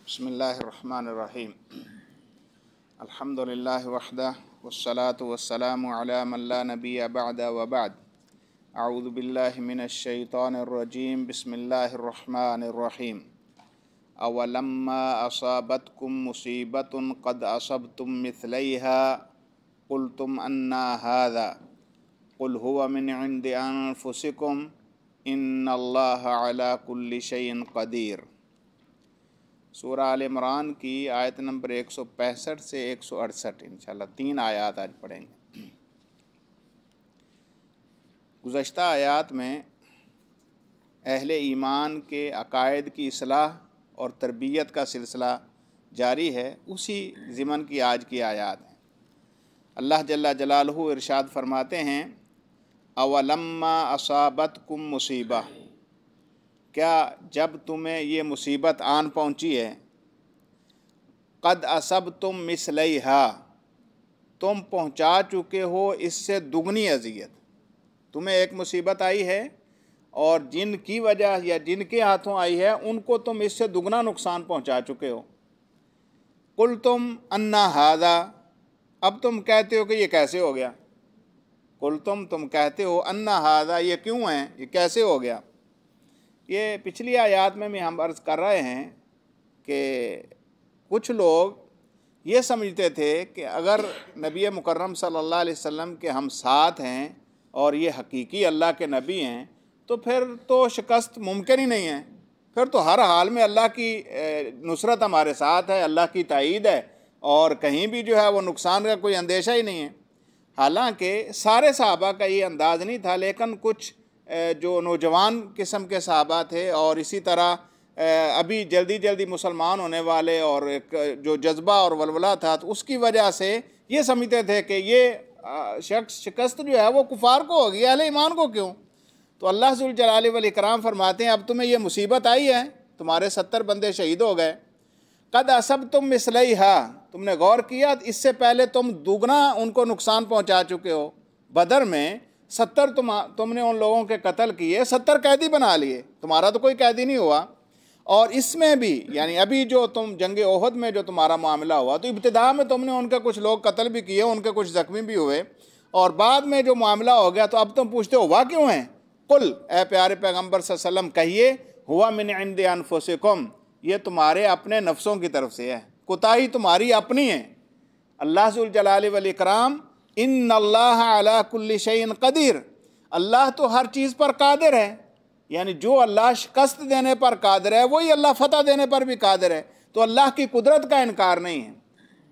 बिस्मिल्लाहिर्रहमानिर्रहीम। अल्हम्दुलिल्लाहि वहदह वस्सलातु वस्सलामु अला मन ला नबिय्य बअद व बाद। अऊज़ु बिल्लाहि मिनश शैतानिर रजीम। बिस्मिल्लाहिर्रहमानिर्रहीम। अवलम्मा असाबतकुम मुसीबतुन क़द असबतुम मिस्लैहा क़ुल्तुम अन्ना हाज़ा क़ुल हुवा मिन इंदि अनफुसिकुम इन्नल्लाहा अला कुल्लि शैइन क़दीर। सूरह आल इमरान की आयत नंबर 165 से 168 इंशाअल्लाह 3 आयात आज पढ़ेंगे। गुज़श्ता आयात में अहले ईमान के अकायद की इस्लाह और तरबियत का सिलसिला जारी है, उसी ज़िमन की आज की आयात है। अल्लाह जल्ला जलालहू इरशाद फरमाते हैं, अवलम्मा असाबतकुम मुसीबा, क्या जब तुम्हें ये मुसीबत आन पहुँची है, क़द असबतुम मिस्लैहा, तुम पहुँचा चुके हो इससे दुगनी अज़ियत। तुम्हें एक मुसीबत आई है और जिनकी वजह या जिनके हाथों आई है उनको तुम इससे दुगना नुकसान पहुँचा चुके हो। कुल तुम अन्ना हाज़ा, अब तुम कहते हो कि ये कैसे हो गया। कुल तुम कहते हो अन्ना हाज़ा, ये क्यों है, ये कैसे हो गया। ये पिछली आयात में हम अर्ज़ कर रहे हैं कि कुछ लोग ये समझते थे कि अगर नबी मुकर्रम सल्लल्लाहु अलैहि वसल्लम के हम साथ हैं और ये हकीकी अल्लाह के नबी हैं तो फिर तो शिकस्त मुमकिन ही नहीं है, फिर तो हर हाल में अल्लाह की नुसरत हमारे साथ है, अल्लाह की ताईद है और कहीं भी जो है वो नुकसान का कोई अंदेशा ही नहीं है। हालांकि सारे सहाबा का ये अंदाज़ नहीं था, लेकिन कुछ जो नौजवान किस्म के सहाबा थे और इसी तरह अभी जल्दी मुसलमान होने वाले और एक जो जज्बा और वलवला था, तो उसकी वजह से ये समझते थे कि ये शिकस्त जो है वो कुफार को होगी, अहले ईमान को क्यों। तो अल्लाह ज़ुल जलाली वल इकराम फरमाते हैं, अब तुम्हें ये मुसीबत आई है, तुम्हारे 70 बंदे शहीद हो गए। क़द असबतुम मिस्लैहा, तुमने गौर किया इससे पहले तुम दुगना उनको नुकसान पहुँचा चुके हो। बदर में 70 तुमने उन लोगों के कत्ल किए, 70 कैदी बना लिए, तुम्हारा तो कोई कैदी नहीं हुआ। और इसमें भी यानी अभी जो तुम जंगे ओहद में जो तुम्हारा मामला हुआ तो इब्तिदा में तुमने उनके कुछ लोग कत्ल भी किए, उनके कुछ ज़ख्मी भी हुए, और बाद में जो मामला हो गया तो अब तुम पूछते हो हुआ क्यों है। कुल, ए प्यारे पैगम्बर सल्लल्लाहु अलैहि वसल्लम कहिए, हुआ मिन इंदि अनफुसिकुम, ये तुम्हारे अपने नफ्सों की तरफ से है, कोताही तुम्हारी अपनी है। अल्लाह ज़ुल जलाली वल इकराम, इन्नल्लाह अला कुल्लि शैइन क़दीर, अल्लाह तो हर चीज़ पर कादिर है। यानी जो अल्लाह शिकस्त देने पर कादिर है वही अल्लाह फ़तह देने पर भी कादिर है। तो अल्लाह की कुदरत का इनकार नहीं है।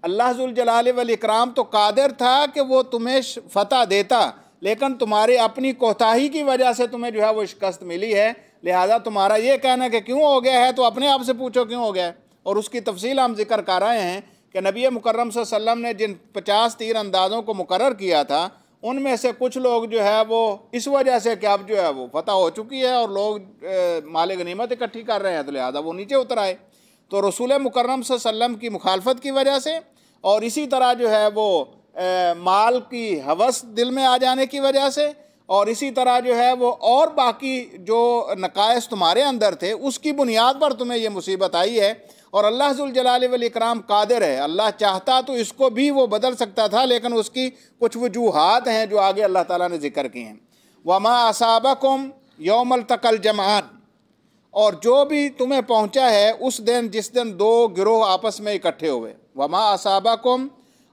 अल्लाह ज़ुल जलाली वल इकराम तो कादिर था कि वो तुम्हें फ़तह देता, लेकिन तुम्हारी अपनी कोताही की वजह से तुम्हें जो है वो शिकस्त मिली है। लिहाजा तुम्हारा ये कहना कि क्यों हो गया है तो अपने आप से पूछो क्यों हो गया है। और उसकी तफसील हम जिक्र कर रहे हैं कि नबी मुकर्रम सल्लल्लाहु अलैहि वसल्लम ने जिन 50 तीर अंदाज़ों को मुकर्रर किया था, उनमें से कुछ लोग जो है वो इस वजह से कि अब जो है वो फतह हो चुकी है और लोग माल गनीमत इकट्ठी कर रहे हैं, तो लिहाजा वो नीचे उतर आए। तो रसूल मुकर्रम सल्लल्लाहु अलैहि वसल्लम की मुखालफत की वजह से और इसी तरह जो है वो माल की हवस दिल में आ जाने की वजह से और इसी तरह जो है वो और बाकी जो नकायस तुम्हारे अंदर थे उसकी बुनियाद पर तुम्हें ये मुसीबत आई है। और अल्लाह ज़ुल जलाली वल इकराम कादिर है, अल्लाह चाहता तो इसको भी वो बदल सकता था, लेकिन उसकी कुछ वजूहात हैं जो आगे अल्लाह ताला ने जिक्र की हैं। वमा असाबकुम यौमल तकल जमान, और जो भी तुम्हें पहुँचा है उस दिन जिस दिन दो गिरोह आपस में इकट्ठे हुए। वमा असाबकुम,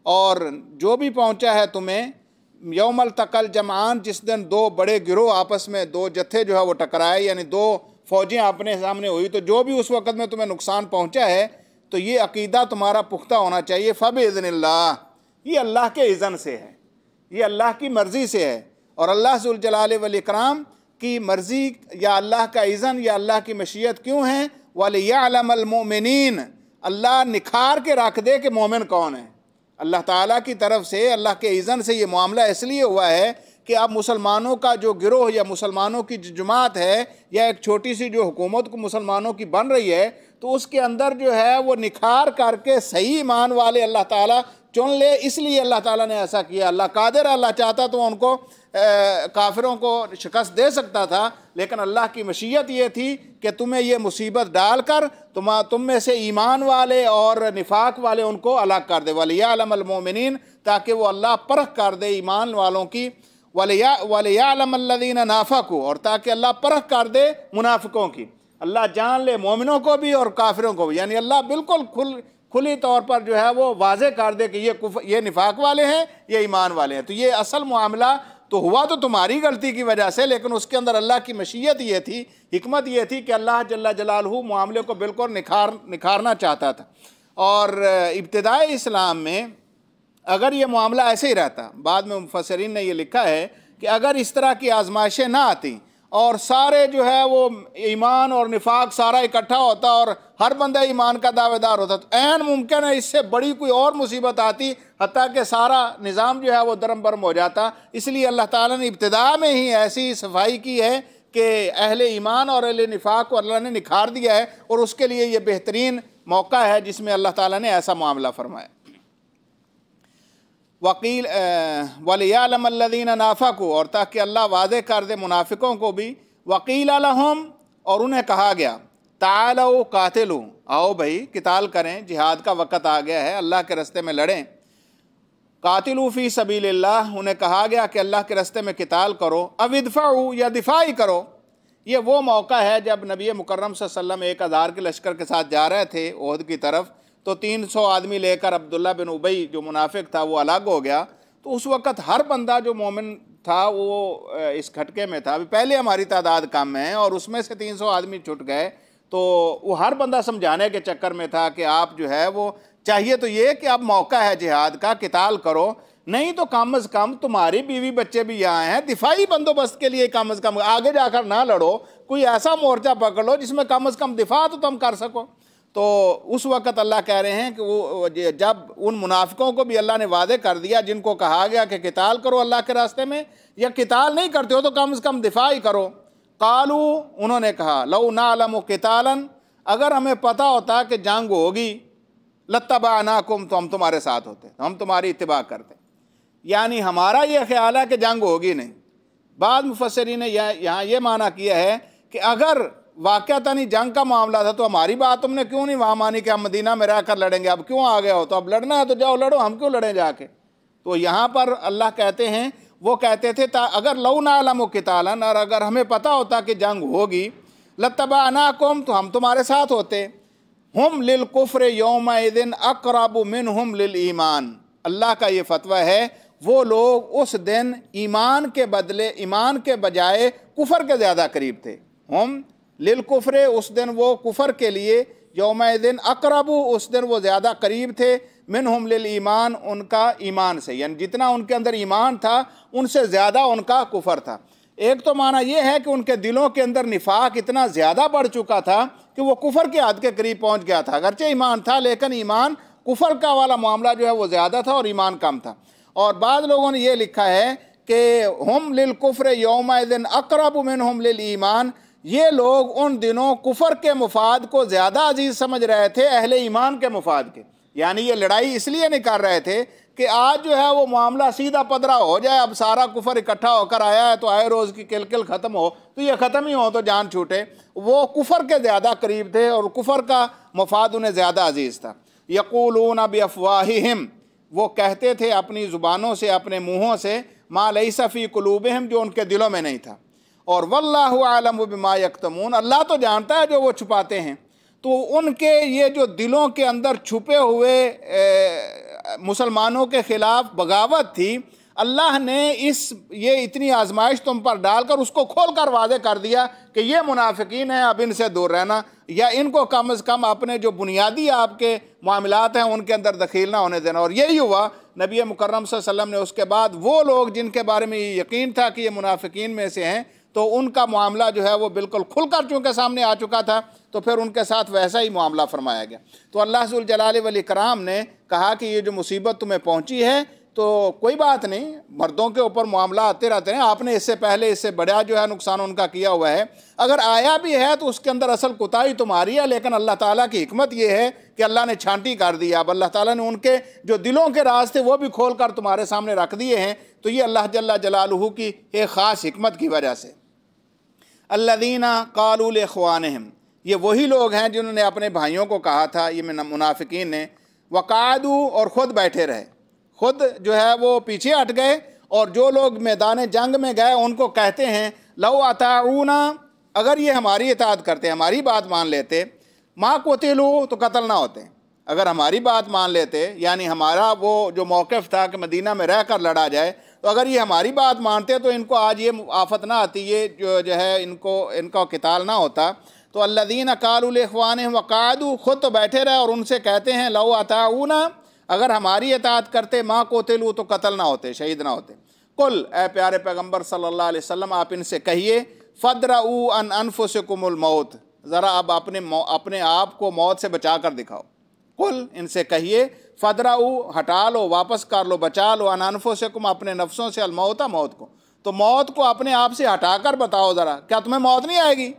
और जो भी पहुँचा है तुम्हें यौमल तकल जमान, जिस दिन दो बड़े गिरोह आपस में दो जत्थे जो है वो टकराए, यानी दो फ़ौजें अपने सामने हुई, तो जो भी उस वक़्त में तुम्हें नुकसान पहुँचा है तो ये अक़ीदा तुम्हारा पुख्ता होना चाहिए, फ़बिइज़्निल्लाह, ये अल्लाह के इज़्न से है, ये अल्लाह की मर्ज़ी से है। और अल्लाह ज़ुल जलाली वल इकराम की मर्ज़ी या अल्लाह का इज़्न या अल्लाह की मशीयत क्यों है। वलियअलमल मुमिनीन, अल्लाह निखार के रख दे कि मोमिन कौन है। अल्लाह ताला की तरफ से अल्लाह के इज़्न से ये मामला इसलिए हुआ है कि अब मुसलमानों का जो गिरोह या मुसलमानों की जो जमात है या एक छोटी सी जो हुकूमत को मुसलमानों की बन रही है, तो उसके अंदर जो है वो निखार करके सही ईमान वाले अल्लाह ताला चुन ले, इसलिए अल्लाह ताला ने ऐसा किया। अल्लाह कादिर, अल्लाह चाहता तो उनको काफिरों को शिकस्त दे सकता था, लेकिन अल्लाह की मशीयत ये थी कि तुम्हें ये मुसीबत डालकर तुम में से ईमान वाले और निफाक वाले उनको अलग कर दे, वलियाअलमल मोमिनीन, ताकि वो अल्लाह परख कर दे ईमान वालों की, वलियाअलमल्लज़ीना नाफ़क़ू, और ताकि अल्लाह परख कर दे मुनाफिकों की, अल्लाह जान ले मोमिनों को भी और काफिरों को भी, यानी अल्लाह बिल्कुल खुली तौर पर जो है वो वाज़े कर दे कि ये निफाक वाले हैं, ये ईमान वाले हैं। तो ये असल मामला तो हुआ तो तुम्हारी गलती की वजह से, लेकिन उसके अंदर अल्लाह की मशीयत ये थी, हिकमत ये थी कि अल्लाह जल्ला जलालहू मामले को बिल्कुल निखारना चाहता था। और इब्तिदाई इस्लाम में अगर ये मामला ऐसे ही रहता, बाद में मुफस्सिरीन ने ये लिखा है कि अगर इस तरह की आजमाइशें ना आती और सारे जो है वो ईमान और निफाक सारा इकट्ठा होता और हर बंदा ईमान का दावेदार होता, तो ऐन मुमकिन है इससे बड़ी कोई और मुसीबत आती, हत्ता कि सारा निज़ाम जो है वो दरम बरम हो जाता। इसलिए अल्लाह ताला ने इब्तिदा में ही ऐसी सफाई की है कि अहले ईमान और अहले निफाक को अल्लाह ने निखार दिया है, और उसके लिए ये बेहतरीन मौका है जिसमें अल्लाह ताला ने ऐसा मामला फरमाया। वकील वलियाअलमल्लज़ीना नाफ़क़ू, और ताकि अल्लाह वाज़े कर दे मुनाफिकों को भी, वकील लहुम, और उन्हें कहा गया, तालू कातिलू, आओ भाई किताल करें, जिहाद का वक़्त आ गया है, अल्लाह के रस्ते में लड़ें। कातिलू फ़ी सबीलिल्लाह, उन्हें कहा गया कि अल्लाह के रस्ते में किताल करो, अविदफ़ऊ, या दिफा ही करो। ये वो मौका है जब नबी मुकर्रम सल्लल्लाहु अलैहि वसल्लम 1000 के लश्कर के साथ जा रहे थे ओहद की तरफ, तो 300 आदमी लेकर अब्दुल्ला बिन उबई जो मुनाफिक था वो अलग हो गया। तो उस वक़्त हर बंदा जो मोमिन था वो इस खटके में था। अभी पहले हमारी तादाद कम है और उसमें से 300 आदमी छुट गए, तो वो हर बंदा समझाने के चक्कर में था कि आप जो है वो चाहिए तो ये कि अब मौका है जिहाद का, किताल करो, नहीं तो कम अज़ कम तुम्हारी बीवी बच्चे भी यहाँ हैं, दिफाई बंदोबस्त के लिए कम अज़ कम आगे जाकर ना लड़ो, कोई ऐसा मोर्चा पकड़ लो जिसमें कम अज़ कम दिफा तो तुम कर सको। तो उस वक़्त अल्लाह कह रहे हैं कि वो जब उन मुनाफिकों को भी अल्लाह ने वादे कर दिया जिनको कहा गया कि किताल करो अल्लाह के रास्ते में, या किताल नहीं करते हो तो कम से कम दिफा ही करो। कालू, उन्होंने कहा, लौ नालमु कितालन, अगर हमें पता होता कि जंग होगी, लत्तबानाकुम, तो हम तुम्हारे साथ होते, हम तुम्हारी इत्तिबा करते। यानी हमारा ये ख्याल है कि जंग होगी नहीं। बाद मुफस्सिरीन ने यहाँ ये माना किया है कि अगर वाक़अतन ही जंग का मामला था तो हमारी बात तुमने क्यों नहीं वहाँ मानी कि हम मदीना में रहकर लड़ेंगे, अब क्यों आ गए हो, तो अब लड़ना है तो जाओ लड़ो, हम क्यों लड़ें जाके। तो यहाँ पर अल्लाह कहते हैं, वो कहते थे अगर लौ नालमु कितालन, और अगर हमें पता होता कि जंग होगी, लत्तबानाकुम, तो हम तुम्हारे साथ होते। हम लिल कुफ्र यौमइदिन अक़रबु मिनहुम लिल ईमान, अल्लाह का ये फतवा है, वो लोग उस दिन ईमान के बदले, ईमान के बजाय कुफर के ज़्यादा करीब थे। हम लिल कुफ्र, उस दिन वो कुफर के लिए, यौमइदिन अक़रबु, उस दिन वो ज़्यादा करीब थे, मिनहुम लिल ईमान, उनका ईमान से, यानी जितना उनके अंदर ईमान था उनसे ज़्यादा उनका कुफर था। एक तो माना यह है कि उनके दिलों के अंदर निफाक इतना ज़्यादा बढ़ चुका था कि वो कुफर के हद के करीब पहुँच गया था। अगरचे ईमान था लेकिन ईमान कुफर का वाला मामला जो है वो ज़्यादा था और ईमान कम था। और बाद लोगों ने ये लिखा है कि हम लिल कुफ्र यौमइदिन अक़रबु मिनहुम लिल ईमान, ये लोग उन दिनों कुफर के मुफाद को ज़्यादा अजीज़ समझ रहे थे अहले ईमान के मुफाद के। यानी ये लड़ाई इसलिए नहीं कर रहे थे कि आज जो है वो मामला सीधा पदरा हो जाए, अब सारा कुफर इकट्ठा होकर आया है तो आए रोज़ की किलकिल ख़त्म हो, तो ये ख़त्म ही हो तो जान छूटे। वो कुफर के ज़्यादा करीब थे और कुफर का मुफाद उन्हें ज़्यादा अजीज़ था। यक़ूलून बिअफ़वाहिहिम, वो कहते थे अपनी ज़ुबानों से, अपने मुँहों से, मा लैसा फ़ी क़ुलूबिहिम, जो उनके दिलों में नहीं था। और वल्लाहु आलमु बिमा यक्तमून, अल्लाह तो जानता है जो वो छुपाते हैं। तो उनके ये जो दिलों के अंदर छुपे हुए मुसलमानों के ख़िलाफ़ बगावत थी, अल्लाह ने ये इतनी आजमाइश तुम पर डालकर उसको खोल कर वादे कर दिया कि ये मुनाफिकीन हैं, अब इनसे दूर रहना, या इनको कम अज़ कम अपने जो बुनियादी आपके मामलात हैं उनके अंदर दखील ना होने देना। और यही हुआ। नबी मुकर्रम सल्लल्लाहु अलैहि वसल्लम ने उसके बाद वो लोग जिनके बारे में यकीन था कि ये मुनाफिकीन में से हैं, तो उनका मामला जो है वो बिल्कुल खुलकर चूँकि सामने आ चुका था, तो फिर उनके साथ वैसा ही मामला फरमाया गया। तो अल्लाह ज़ुल जलाल वल इकराम ने कहा कि ये जो मुसीबत तुम्हें पहुँची है तो कोई बात नहीं, मर्दों के ऊपर मामला आते रहते हैं, आपने इससे पहले इससे बड़ा जो है नुकसान उनका किया हुआ है। अगर आया भी है तो उसके अंदर असल कोताही तुम्हारी है, लेकिन अल्लाह ताला की हिकमत ये है कि अल्लाह ने छांटी कर दिया। अब अल्लाह ताला ने उनके जो दिलों के राज थे वो भी खोल कर तुम्हारे सामने रख दिए हैं। तो ये अल्लाह जल्ला जलालुहू की एक ख़ास हिकमत की वजह से। अल्लज़ीना क़ालू लिइख़वानिहिम, ये वही लोग हैं जिन्होंने अपने भाइयों को कहा था, ये मुनाफिकीन ने, वक़ादू, और ख़ुद बैठे रहे, खुद जो है वो पीछे हट गए। और जो लोग मैदान जंग में गए उनको कहते हैं लौ अताऊना, अगर ये हमारी इताअत करते, हमारी बात मान लेते, माँ कुतिलू, तो कत्ल ना होते। अगर हमारी बात मान लेते, यानी हमारा वो जो मौक़िफ़ था कि मदीना में रह कर लड़ा जाए, तो अगर ये हमारी बात मानते तो इनको आज ये आफत ना आती, ये जो है इनका क़िताल ना होता। तो अल्लज़ीना क़ालू लिइख़वानिहिम वक़ादू, ख़ुद तो बैठे रहे और उनसे कहते हैं लौ अताऊना, अगर हमारी इताअत करते, माँ कोतिलू, तो कत्ल ना होते, शहीद ना होते। कुल, ए प्यारे पैगम्बर सल्लल्लाहु अलैहि वसल्लम, आप इनसे कहिए फ़द्रऊ अन अनफुसिकुमुल मौत, ज़रा अब अपने आप को मौत से बचा कर दिखाओ। कुल, इनसे कहिए फ़द्रऊ, हटा लो, वापस कर लो, बचा लो, अन अनफुसिकुम, अपने नफ्सों से, अलमौता, मौत को। तो मौत को अपने आप से हटा कर बताओ ज़रा, क्या तुम्हें मौत नहीं आएगी?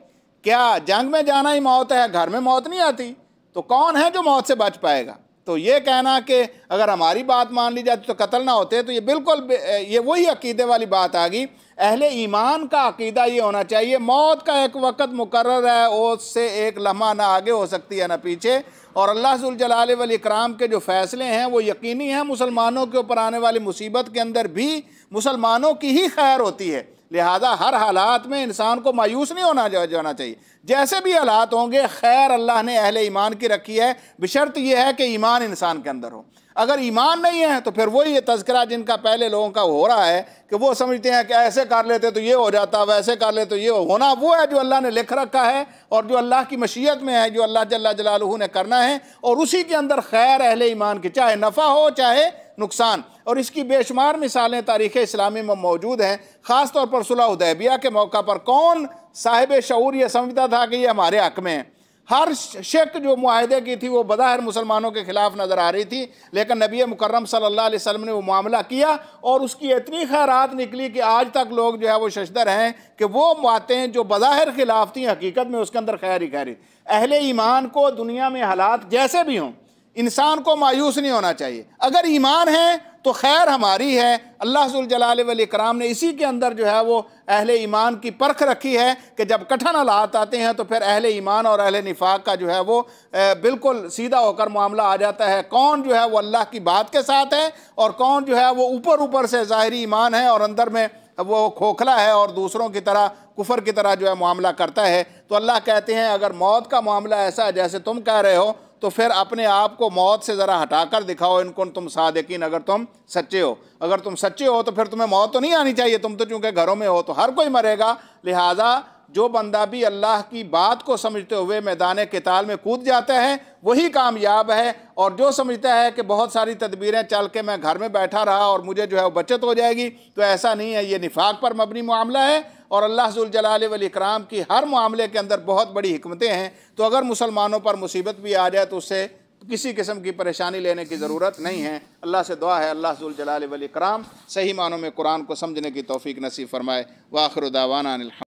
क्या जंग में जाना ही मौत है, घर में मौत नहीं आती? तो कौन है जो मौत से बच पाएगा? तो ये कहना कि अगर हमारी बात मान ली जाती तो कत्ल ना होते, तो ये बिल्कुल ये वही अकीदे वाली बात आ गई। अहले ईमान का अकीदा ये होना चाहिए, मौत का एक वक़्त मुकर्रर है, उससे एक लम्हा ना आगे हो सकती है ना पीछे। और अल्लाह ज़ुल जलाल वल इकराम के जो फ़ैसले हैं वो यकीनी हैं। मुसलमानों के ऊपर आने वाली मुसीबत के अंदर भी मुसलमानों की ही खैर होती है। लिहाजा हर हालात में इंसान को मायूस नहीं होना जाना चाहिए। जैसे भी हालात होंगे, खैर अल्लाह ने अहले ईमान की रखी है, बशर्त यह है कि ईमान इंसान के अंदर हो। अगर ईमान नहीं है तो फिर वही तज़किरा जिनका पहले लोगों का हो रहा है कि वो समझते हैं कि ऐसे कर लेते तो ये हो जाता, वैसे कर लेते तो ये होना, वो है जो अल्लाह ने लिख रखा है और जो अल्लाह की मशीयत में है, जो अल्लाह जल्ला जलालुहू ने करना है, और उसी के अंदर खैर अहले ईमान की, चाहे नफ़ा हो चाहे नुकसान। और इसकी बेशुमार मिसालें तारीख़ इस्लामी में मौजूद हैं। ख़ास तौर पर सुलह हुदैबिया के मौका पर कौन साहिब शऊर ये समझता था कि ये हमारे हक़ में है? हर शक जो मुआहदे की थी वो बज़ाहिर मुसलमानों के ख़िलाफ़ नज़र आ रही थी, लेकिन नबी मुकर्रम सल्लल्लाहु अलैहि वसल्लम ने वो मामला किया और उसकी इतनी खैरात निकली कि आज तक लोग जो है वो शशदर हैं कि वो बातें जो बज़ाहिर ख़िलाफ़ थी, हकीकत में उसके अंदर खैर ही खैर। अहले ईमान को दुनिया में हालात जैसे भी हों, इंसान को मायूस नहीं होना चाहिए। अगर ईमान है तो खैर हमारी है। अल्लाह ज़ुल जलाल वल इकराम ने इसी के अंदर जो है वो अहले ईमान की परख रखी है कि जब कठिन हालात आते हैं तो फिर अहले ईमान और अहले निफाक का जो है वो बिल्कुल सीधा होकर मामला आ जाता है। कौन जो है वो अल्लाह की बात के साथ है और कौन जो है वो ऊपर ऊपर से ज़ाहिरी ईमान है और अंदर में वो खोखला है और दूसरों की तरह कुफर की तरह जो है मामला करता है। तो अल्लाह कहते हैं अगर मौत का मामला ऐसा है जैसे तुम कह रहे हो, तो फिर अपने आप को मौत से ज़रा हटाकर दिखाओ, इनको तुम सादिकीन, अगर तुम सच्चे हो। अगर तुम सच्चे हो तो फिर तुम्हें मौत तो नहीं आनी चाहिए, तुम तो चूँकि घरों में हो तो हर कोई मरेगा। लिहाजा जो बंदा भी अल्लाह की बात को समझते हुए मैदान क़िताल में कूद जाता है वही कामयाब है। और जो समझता है कि बहुत सारी तदबीरें चल के मैं घर में बैठा रहा और मुझे जो है वो बचत हो जाएगी, तो ऐसा नहीं है। ये निफाक पर मबनी मामला है और अल्लाह ज़ुल जलाल वल इकराम की हर मामले के अंदर बहुत बड़ी हिकमतें हैं। तो अगर मुसलमानों पर मुसीबत भी आ जाए तो उससे किसी किस्म की परेशानी लेने की ज़रूरत नहीं है। अल्लाह से दुआ है अल्लाह ज़ुल जलाल वल इकराम सही मानों में कुरान को समझने की तौफीक नसीब फरमाए। व आखिर दावाना।